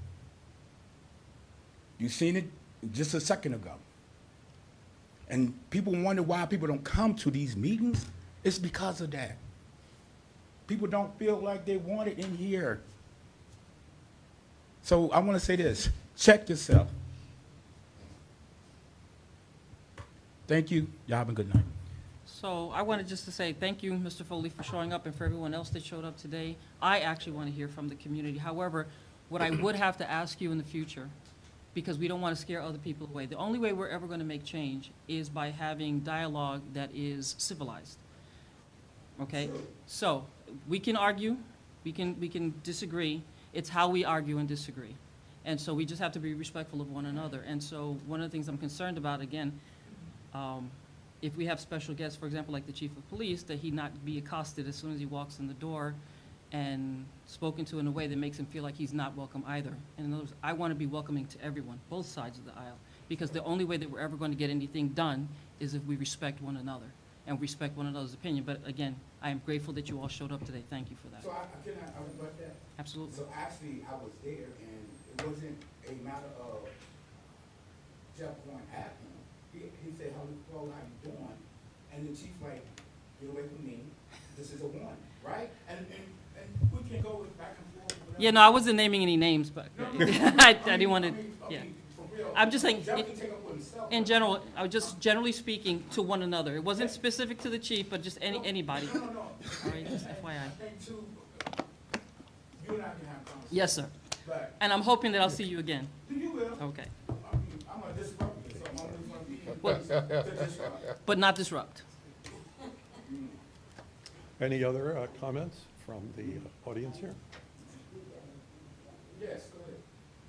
Speaker 14: You've seen it just a second ago. And people wonder why people don't come to these meetings. It's because of that. People don't feel like they want it in here. So I want to say this, check yourself. Thank you. Y'all have a good night.
Speaker 5: So I wanted just to say thank you, Mr. Foley, for showing up, and for everyone else that showed up today. I actually want to hear from the community. However, what I would have to ask you in the future, because we don't want to scare other people away, the only way we're ever going to make change is by having dialogue that is civilized. Okay? So we can argue, we can disagree. It's how we argue and disagree. And so we just have to be respectful of one another. And so one of the things I'm concerned about, again, if we have special guests, for example, like the chief of police, that he not be accosted as soon as he walks in the door and spoken to in a way that makes him feel like he's not welcome either. And in other words, I want to be welcoming to everyone, both sides of the aisle, because the only way that we're ever going to get anything done is if we respect one another and respect one another's opinion. But again, I am grateful that you all showed up today. Thank you for that.
Speaker 14: So I rebut that?
Speaker 5: Absolutely.
Speaker 14: So actually, I was there, and it wasn't a matter of Jeff going at him. He said, how you doing? And the chief like, get away from me. This is a one, right? And we can go back and forth. Whatever.
Speaker 5: Yeah, no, I wasn't naming any names, but I didn't want to, yeah. I'm just saying,
Speaker 14: Jeff can take up with himself.
Speaker 5: in general, I was just generally speaking to one another. It wasn't specific to the chief, but just anybody.
Speaker 14: No.
Speaker 5: All right, just FYI.
Speaker 14: I think too, you and I can have conversations.
Speaker 5: Yes, sir.
Speaker 14: But
Speaker 5: And I'm hoping that I'll see you again.
Speaker 14: you will.
Speaker 5: Okay.
Speaker 14: I mean, I'm gonna disrupt you, so I'm always gonna be
Speaker 5: Well,
Speaker 14: to disrupt.
Speaker 5: but not disrupt.
Speaker 4: Any other comments from the audience here?
Speaker 14: Yes, go ahead.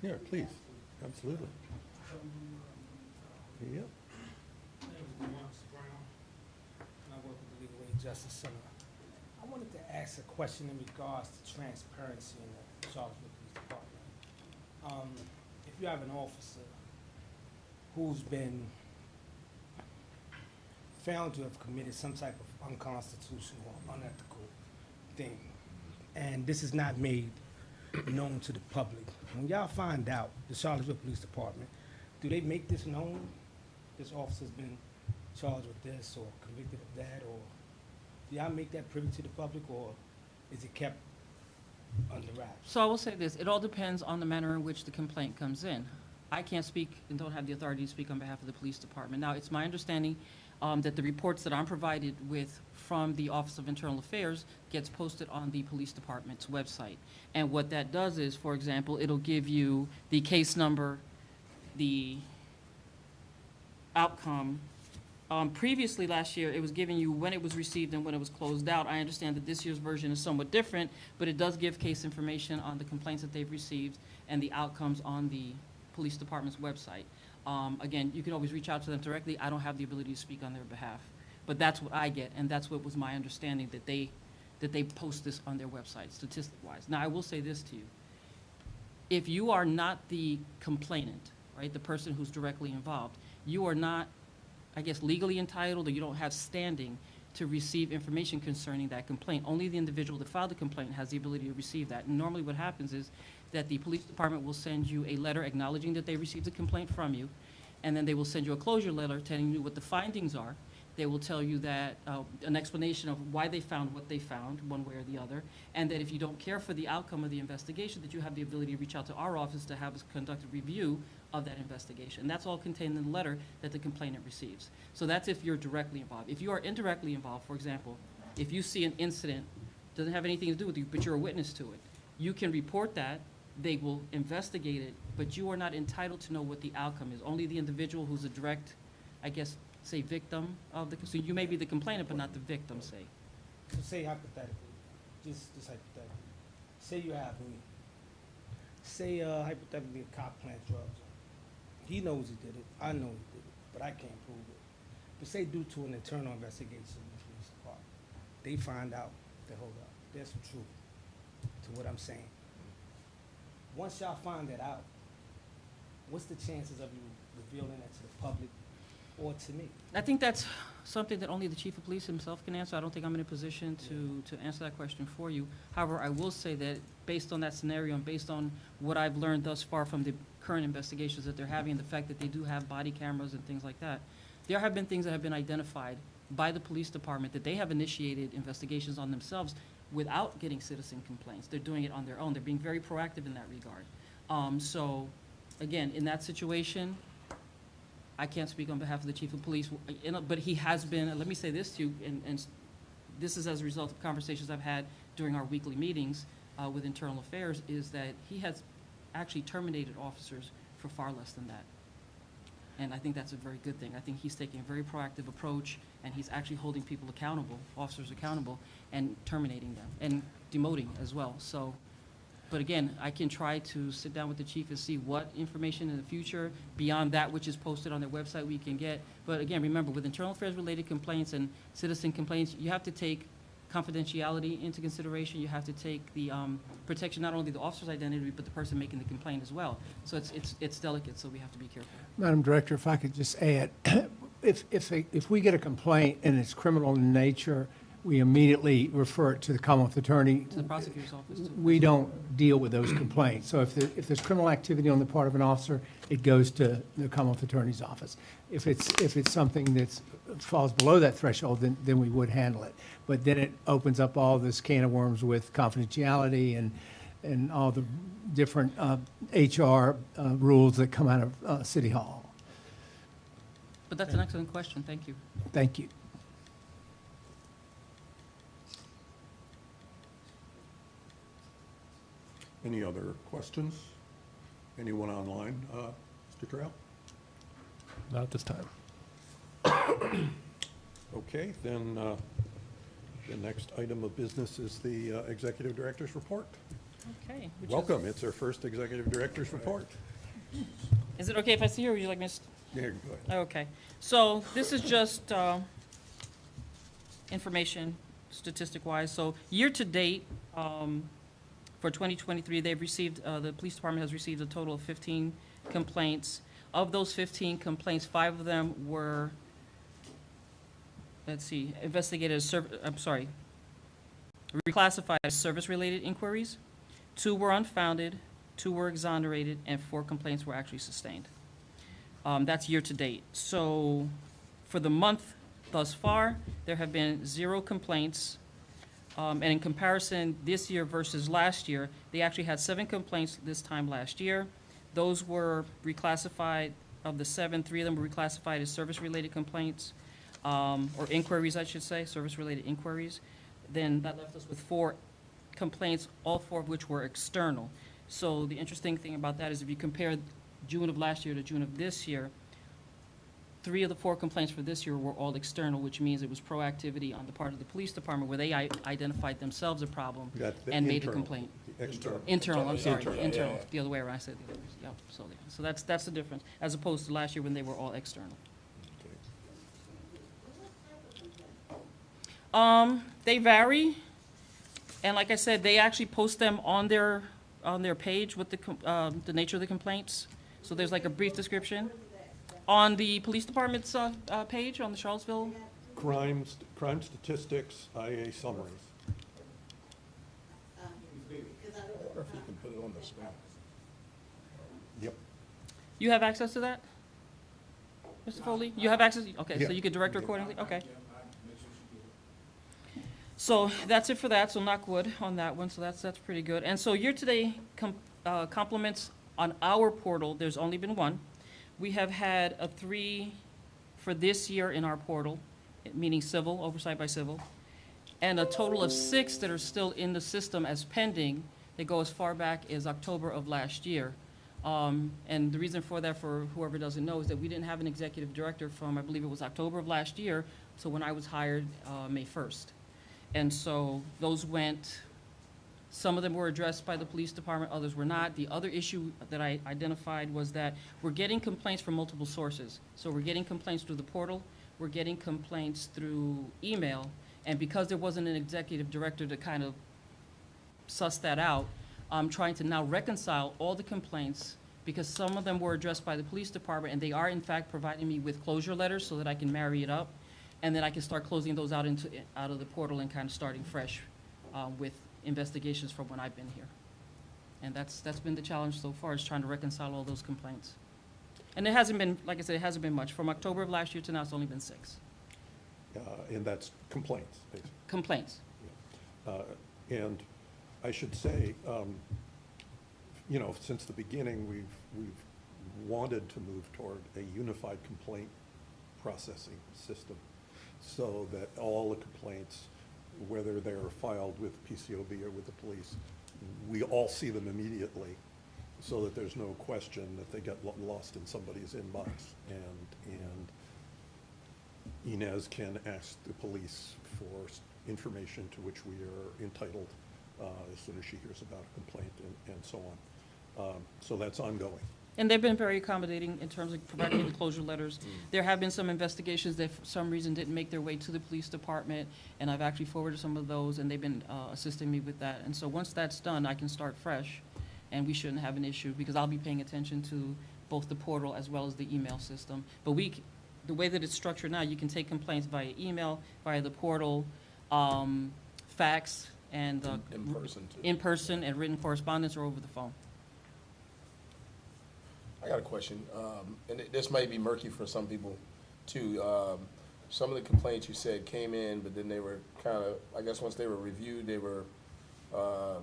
Speaker 4: Yeah, please, absolutely. Yeah.
Speaker 15: My name is Marcus Brown, and I work with the Legal Aid Justice Center. I wanted to ask a question in regards to transparency in the Charlottesville Police Department. If you have an officer who's been found to have committed some type of unconstitutional or unethical thing, and this is not made known to the public, when y'all find out, the Charlottesville Police Department, do they make this known? This officer's been charged with this or convicted of that, or do y'all make that privy to the public, or is it kept under wraps?
Speaker 5: So I will say this, it all depends on the manner in which the complaint comes in. I can't speak and don't have the authority to speak on behalf of the police department. Now, it's my understanding that the reports that I'm provided with from the Office of Internal Affairs gets posted on the police department's website. And what that does is, for example, it'll give you the case number, the outcome. Previously, last year, it was giving you when it was received and when it was closed out. I understand that this year's version is somewhat different, but it does give case information on the complaints that they've received and the outcomes on the police department's website. Again, you can always reach out to them directly. I don't have the ability to speak on their behalf. But that's what I get, and that's what was my understanding, that they post this on their website, statistic-wise. Now, I will say this to you. If you are not the complainant, right, the person who's directly involved, you are not, I guess, legally entitled, or you don't have standing to receive information concerning that complaint. Only the individual that filed the complaint has the ability to receive that. And normally what happens is that the police department will send you a letter acknowledging that they received a complaint from you, and then they will send you a closure letter telling you what the findings are. They will tell you that, an explanation of why they found what they found, one way or the other, and that if you don't care for the outcome of the investigation, that you have the ability to reach out to our office to have us conduct a review of that investigation. And that's all contained in the letter that the complainant receives. So that's if you're directly involved. If you are indirectly involved, for example, if you see an incident, doesn't have anything to do with you, but you're a witness to it, you can report that. They will investigate it, but you are not entitled to know what the outcome is. Only the individual who's a direct, I guess, say victim of the, so you may be the complainant, but not the victim, say.
Speaker 15: So say hypothetically, just hypothetically, say you have me. Say hypothetically a cop plant drugs. He knows he did it, I know he did it, but I can't prove it. But say due to an internal investigation in the police department, they find out that, hold up, there's some truth to what I'm saying. Once y'all find that out, what's the chances of you revealing that to the public or to me?
Speaker 5: I think that's something that only the chief of police himself can answer. I don't think I'm in a position to answer that question for you. However, I will say that based on that scenario and based on what I've learned thus far from the current investigations that they're having, and the fact that they do have body cameras and things like that, there have been things that have been identified by the police department that they have initiated investigations on themselves without getting citizen complaints. They're doing it on their own. They're being very proactive in that regard. So, again, in that situation, I can't speak on behalf of the chief of police, but he has been, let me say this to you, and this is as a result of conversations I've had during our weekly meetings with internal affairs, is that he has actually terminated officers for far less than that. And I think that's a very good thing. I think he's taking a very proactive approach, and he's actually holding people accountable, officers accountable, and terminating them, and demoting as well. So, but again, I can try to sit down with the chief and see what information in the future, beyond that which is posted on their website, we can get. But again, remember, with internal affairs-related complaints and citizen complaints, you have to take confidentiality into consideration. You have to take the protection, not only the officer's identity, but the person making the complaint as well. So it's delicate, so we have to be careful.
Speaker 16: Madam Director, if I could just add, if we get a complaint and it's criminal in nature, we immediately refer it to the Commonwealth Attorney.
Speaker 5: To the prosecutor's office, too.
Speaker 16: We don't deal with those complaints. So if there's criminal activity on the part of an officer, it goes to the Commonwealth Attorney's office. If it's something that falls below that threshold, then we would handle it. But then it opens up all this can of worms with confidentiality and all the different HR rules that come out of City Hall.
Speaker 5: But that's an excellent question. Thank you.
Speaker 16: Thank you.
Speaker 4: Any other questions? Anyone online? Mr. Terrell?
Speaker 11: Not at this time.
Speaker 4: Okay, then the next item of business is the Executive Director's Report.
Speaker 5: Okay.
Speaker 4: Welcome. It's our first Executive Director's Report.
Speaker 5: Is it okay if I see her, or would you like me to?
Speaker 4: Yeah, go ahead.
Speaker 5: Okay. So this is just information, statistic-wise. So year-to-date, for 2023, they've received, the police department has received a total of 15 complaints. Of those 15 complaints, 5 of them were, investigated as, reclassified as service-related inquiries. 2 were unfounded, 2 were exonerated, and 4 complaints were actually sustained. That's year-to-date. So for the month thus far, there have been 0 complaints. And in comparison, this year versus last year, they actually had 7 complaints this time last year. Those were reclassified, of the 7, 3 of them were reclassified as service-related complaints, or inquiries, I should say, service-related inquiries. Then that left us with 4 complaints, all 4 of which were external. So the interesting thing about that is if you compare June of last year to June of this year, 3 of the 4 complaints for this year were all external, which means it was proactivity on the part of the police department where they identified themselves a problem
Speaker 4: That's the
Speaker 5: and made a
Speaker 4: internal.
Speaker 5: complaint.
Speaker 4: External.
Speaker 5: Internal, I'm sorry,
Speaker 9: Internal,
Speaker 5: internal,
Speaker 9: yeah.
Speaker 5: the other way around, I said the other way, yeah, so that's the difference, as opposed to last year when they were all external. They vary, and like I said, they actually post them on their page with the nature of the complaints, so there's like a brief description. On the police department's page, on the Charlottesville,
Speaker 4: Crime statistics, IA summaries.
Speaker 9: Or if you can put it on the screen.
Speaker 4: Yep.
Speaker 5: you have access to that? Mr. Foley, you have access, okay, so
Speaker 4: Yeah.
Speaker 5: you could direct accordingly, okay. So that's it for that, so knock wood on that one, so that's pretty good. And so year-to-date compliments on our portal, there's only been 1. We have had a 3 for this year in our portal, meaning civil, oversight by civil, and a total of 6 that are still in the system as pending. They go as far back as October of last year. And the reason for that, for whoever doesn't know, is that we didn't have an executive director from, I believe it was October of last year, so when I was hired, May 1st. And so those went, some of them were addressed by the police department, others were not. The other issue that I identified was that we're getting complaints from multiple sources. So we're getting complaints through the portal, we're getting complaints through email, and because there wasn't an executive director to kind of suss that out, I'm trying to now reconcile all the complaints, because some of them were addressed by the police department, and they are in fact providing me with closure letters so that I can marry it up, and then I can start closing those out of the portal and kind of starting fresh with investigations from when I've been here. And that's been the challenge so far, is trying to reconcile all those complaints. And it hasn't been, like I said, it hasn't been much. From October of last year to now, it's only been 6
Speaker 4: And that's complaints, basically.
Speaker 5: complaints.
Speaker 4: And I should say, you know, since the beginning, we've wanted to move toward a unified complaint processing system, so that all the complaints, whether they're filed with PCOB or with the police, we all see them immediately, so that there's no question that they get lost in somebody's inbox. And Inez can ask the police for information to which we are entitled as soon as she hears about a complaint and so on. So that's ongoing.
Speaker 5: And they've been very accommodating in terms of providing the closure letters. There have been some investigations that for some reason didn't make their way to the police department, and I've actually forwarded some of those, and they've been assisting me with that. And so once that's done, I can start fresh, and we shouldn't have an issue, because I'll be paying attention to both the portal as well as the email system. But the way that it's structured now, you can take complaints via email, via the portal, fax, and
Speaker 9: In person, too.
Speaker 5: in person, and written correspondence, or over the phone.
Speaker 9: I got a question, and this may be murky for some people too. Some of the complaints you said came in, but then they were kind of, I guess once they were reviewed, they were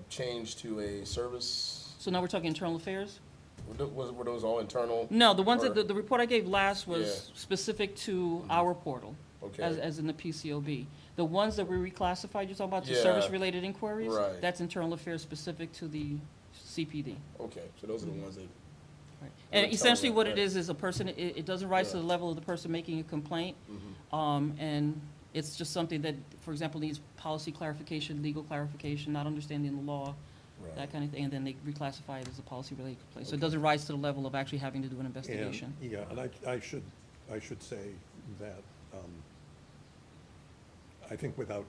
Speaker 9: changed to a service.
Speaker 5: So now we're talking internal affairs?
Speaker 9: Were those all internal?
Speaker 5: No, the ones
Speaker 9: or-
Speaker 5: that, the report I gave last was
Speaker 9: Yeah.
Speaker 5: specific to our portal,
Speaker 9: Okay.
Speaker 5: as in the PCOB. The ones that were reclassified, you're talking about the
Speaker 9: Yeah.
Speaker 5: service-related inquiries?
Speaker 9: Right.
Speaker 5: That's internal affairs specific to the CPD.
Speaker 9: Okay, so those are the ones that.
Speaker 5: Right.
Speaker 9: They
Speaker 5: And
Speaker 9: were
Speaker 5: essentially
Speaker 9: telling
Speaker 5: what
Speaker 9: that,
Speaker 5: it
Speaker 9: right.
Speaker 5: is a person, it doesn't rise to
Speaker 9: Yeah.
Speaker 5: the level of the person making a complaint. And it's just something that, for example, needs policy clarification, legal clarification, not understanding the law,
Speaker 9: Right.
Speaker 5: that kind of thing, and then they reclassify it as a policy-related complaint. So it doesn't rise to the level of actually having to do an investigation.
Speaker 4: And, yeah, and I should say that, I think without,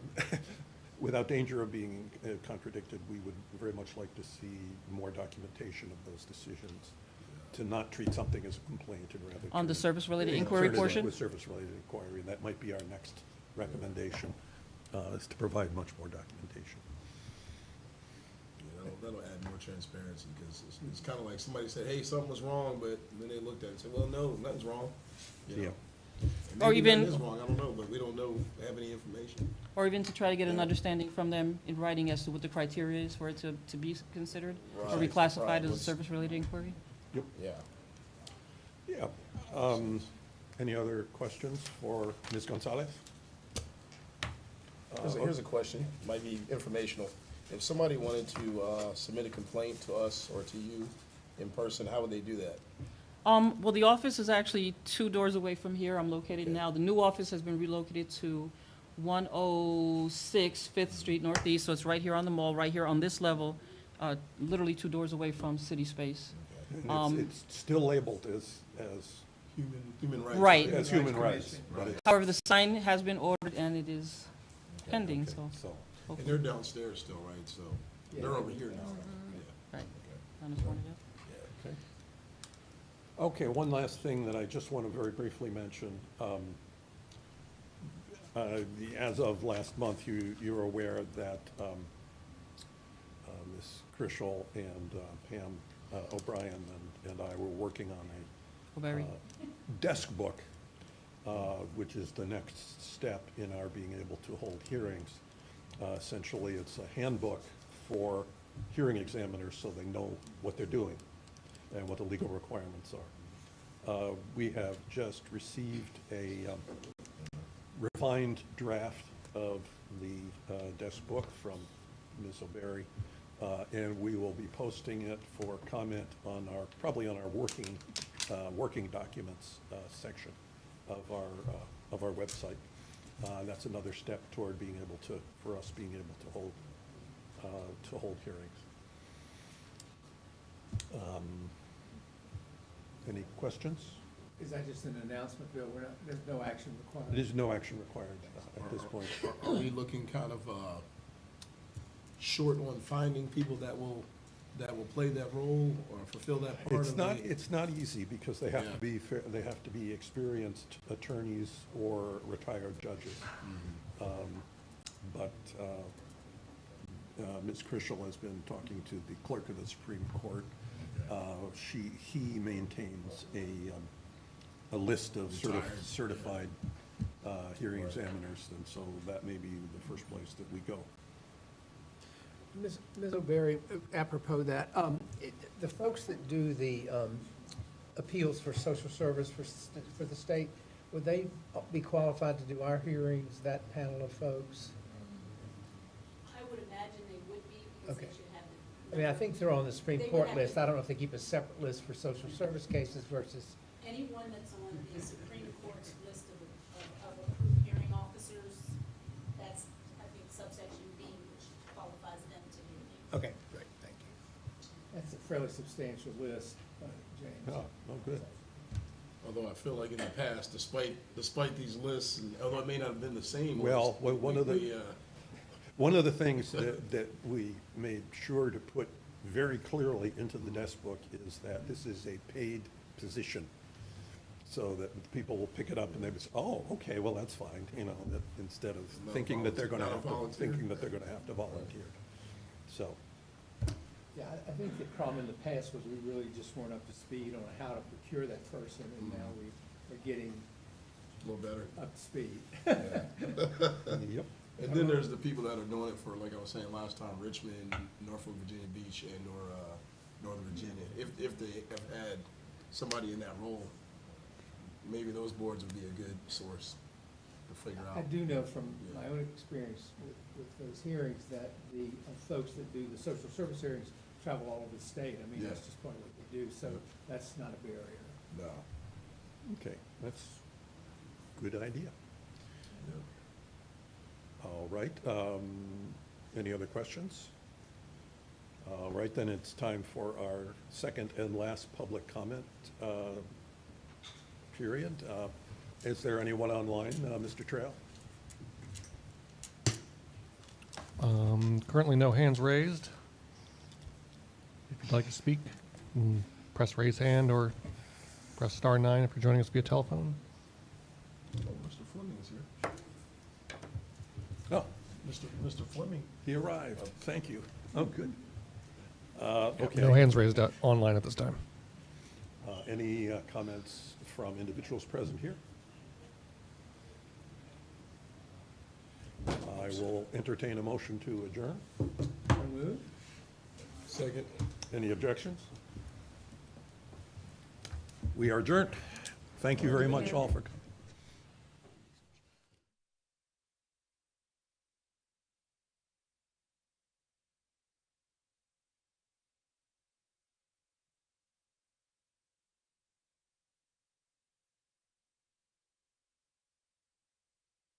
Speaker 4: without danger of being contradicted, we would very much like to see more documentation of those decisions, to not treat something as a complaint and rather.
Speaker 5: On the
Speaker 4: turn-
Speaker 5: service-related
Speaker 4: Yeah,
Speaker 5: inquiry
Speaker 4: turn it
Speaker 5: portion?
Speaker 4: into a service-related inquiry, and that might be our next recommendation, is to provide much more documentation.
Speaker 9: Yeah, that'll add more transparency, because it's kind of like somebody said, hey, something was wrong, but then they looked at it and said, well, no, nothing's wrong. You know?
Speaker 4: Yeah.
Speaker 9: And
Speaker 5: Or
Speaker 9: maybe
Speaker 5: even-
Speaker 9: nothing is wrong, I don't know, but we don't know, have any information.
Speaker 5: Or even to try to get an understanding from them in writing as to what the criteria is for it to be considered or
Speaker 9: Right,
Speaker 5: reclassified
Speaker 9: right.
Speaker 5: as a
Speaker 9: What's-
Speaker 5: service-related inquiry.
Speaker 4: Yep.
Speaker 9: Yeah.
Speaker 4: Yeah. Any other questions for Ms. Gonzalez?
Speaker 9: Here's a question, might be informational. If somebody wanted to submit a complaint to us or to you in person, how would they do that?
Speaker 5: Well, the office is actually 2 doors away from here. I'm located now. The new office has been relocated to 106 5th Street Northeast, so it's right here on the mall, right here on this level, literally 2 doors away from city space.
Speaker 4: And it's still labeled as
Speaker 9: Human rights.
Speaker 5: Right.
Speaker 4: as human rights. But it's,
Speaker 5: However, the sign has been ordered and it is pending,
Speaker 4: okay,
Speaker 5: so.
Speaker 4: so,
Speaker 9: And they're downstairs still, right? So they're over here now. Yeah.
Speaker 5: Right. Down this morning, yeah.
Speaker 4: okay. Okay, one last thing that I just want to very briefly mention. As of last month, you're aware that Ms. Krischel and Pam O'Brien and I were working on
Speaker 5: O'Barry.
Speaker 4: desk book, which is the next step in our being able to hold hearings. Essentially, it's a handbook for hearing examiners so they know what they're doing and what the legal requirements are. We have just received a refined draft of the desk book from Ms. O'Barry, and we will be posting it for comment on probably on our working documents section of our website. That's another step toward being able to, for us being able to hold hearings. Any questions?
Speaker 16: Is that just an announcement, Bill? There's no action required?
Speaker 4: There's no action required at this point.
Speaker 9: Are we looking kind of short on finding people that will play that role or fulfill that part of the?
Speaker 4: It's not easy because they have to be they have to be experienced attorneys or retired judges. But Ms. Krischel has been talking to the clerk of the Supreme Court. He maintains a list of certified hearing examiners, and so that may be the first place that we go.
Speaker 16: Ms. O'Barry, apropos that, the folks that do the appeals for social service for the state, would they be qualified to do our hearings, that panel of folks?
Speaker 17: I would imagine they would be, because they
Speaker 16: Okay.
Speaker 17: should have
Speaker 16: I mean, I think they're on the Supreme
Speaker 17: They would
Speaker 16: Court
Speaker 17: have
Speaker 16: list.
Speaker 17: to-
Speaker 16: I don't know if they keep a separate list for social service cases versus,
Speaker 17: anyone that's on the Supreme Court's list of approved hearing officers, that's, I think, subsection B, which qualifies them to hear things.
Speaker 16: okay, great, thank you. That's a fairly substantial list, James.
Speaker 4: Oh, good.
Speaker 9: Although I feel like in the past, despite these lists, and although it may not have been the same.
Speaker 4: Well,
Speaker 9: ones,
Speaker 4: one of the things that we made sure to put very clearly into the desk book is that this is a paid position, so that people will pick it up and they would say, oh, okay, well, that's fine, that instead of thinking that they're gonna have to volunteer. So,
Speaker 16: Yeah, I think the problem in the past was we really just weren't up to speed on how to procure that person, and now we're getting
Speaker 9: A little better.
Speaker 16: up to speed.
Speaker 4: yep.
Speaker 9: And then there's the people that are doing it for, like I was saying last time, Richmond, Norfolk, Virginia Beach, and or Northern Virginia. If they have had somebody in that role, maybe those boards would be a good source to figure out.
Speaker 16: I do know from my own experience with those hearings that the folks that do the social service hearings travel all over the state. I mean,
Speaker 9: Yeah.
Speaker 16: that's just part of what they do, so that's not a barrier.
Speaker 9: No.
Speaker 4: Okay, that's a good idea. All right, any other questions? All right, then it's time for our second and last public comment period. Is there anyone online, Mr. Trail?
Speaker 11: Currently, no hands raised. If you'd like to speak, press raise hand or press *9 if you're joining us via telephone.
Speaker 9: Oh, Mr. Fleming is here.
Speaker 4: Oh,
Speaker 9: Mr. Fleming.
Speaker 4: he arrived, thank you. Oh, good. Okay.
Speaker 11: No hands raised online at this time.
Speaker 4: Any comments from individuals present here? I will entertain a motion to adjourn.
Speaker 16: So moved?
Speaker 9: Second.
Speaker 4: Any objections? We are adjourned. Thank you very much all for coming.